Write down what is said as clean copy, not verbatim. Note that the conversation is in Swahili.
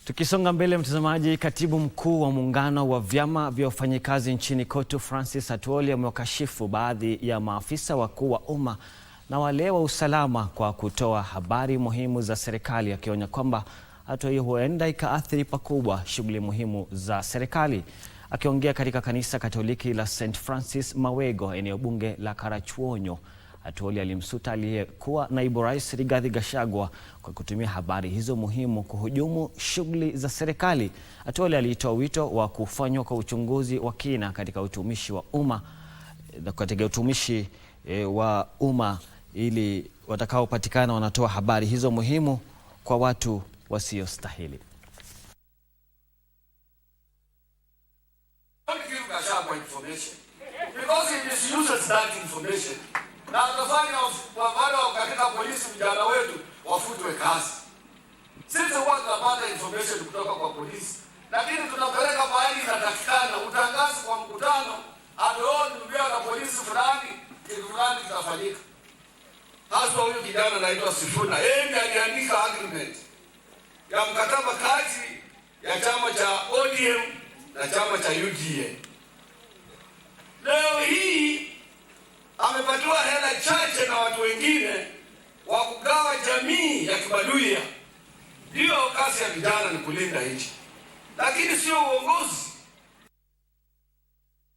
Tukisonga mbele mtazamaji, katibu mkuu wa muungano wa vyama vya wafanyikazi nchini KOTU Francis Atwoli amewakashifu baadhi ya maafisa wakuu wa umma na wale wa usalama kwa kutoa habari muhimu za serikali, akionya kwamba hatua hiyo huenda ikaathiri pakubwa shughuli muhimu za serikali. Akiongea katika kanisa Katoliki la St. Francis Mawego, eneo bunge la Karachuonyo, Atwoli alimsuta aliyekuwa naibu rais Rigathi Gachagua kwa kutumia habari hizo muhimu kuhujumu shughuli za serikali. Atwoli alitoa wito wa kufanywa kwa uchunguzi wa kina katika utumishi wa umma ili watakaopatikana wanatoa habari hizo muhimu kwa watu wasiostahili. Na tunafanya wapana katika polisi vijana wetu wafutwe kazi. Sisi huwa tunapata information kutoka kwa polisi, lakini tunapeleka mahali inatakikana, utangazi kwa mkutano, ndugu na polisi fulani, kitu fulani kitafanyika. Hasa huyu kijana anaitwa Sifuna, yeye ndiye aliandika agreement ya mkataba kati ya chama cha ODM na chama cha UDA. Leo hii amepatiwa hela chache na watu wengine wa kugawa jamii ya Kibaluya. Ndio kazi ya vijana ni kulinda nchi, lakini sio uongozi.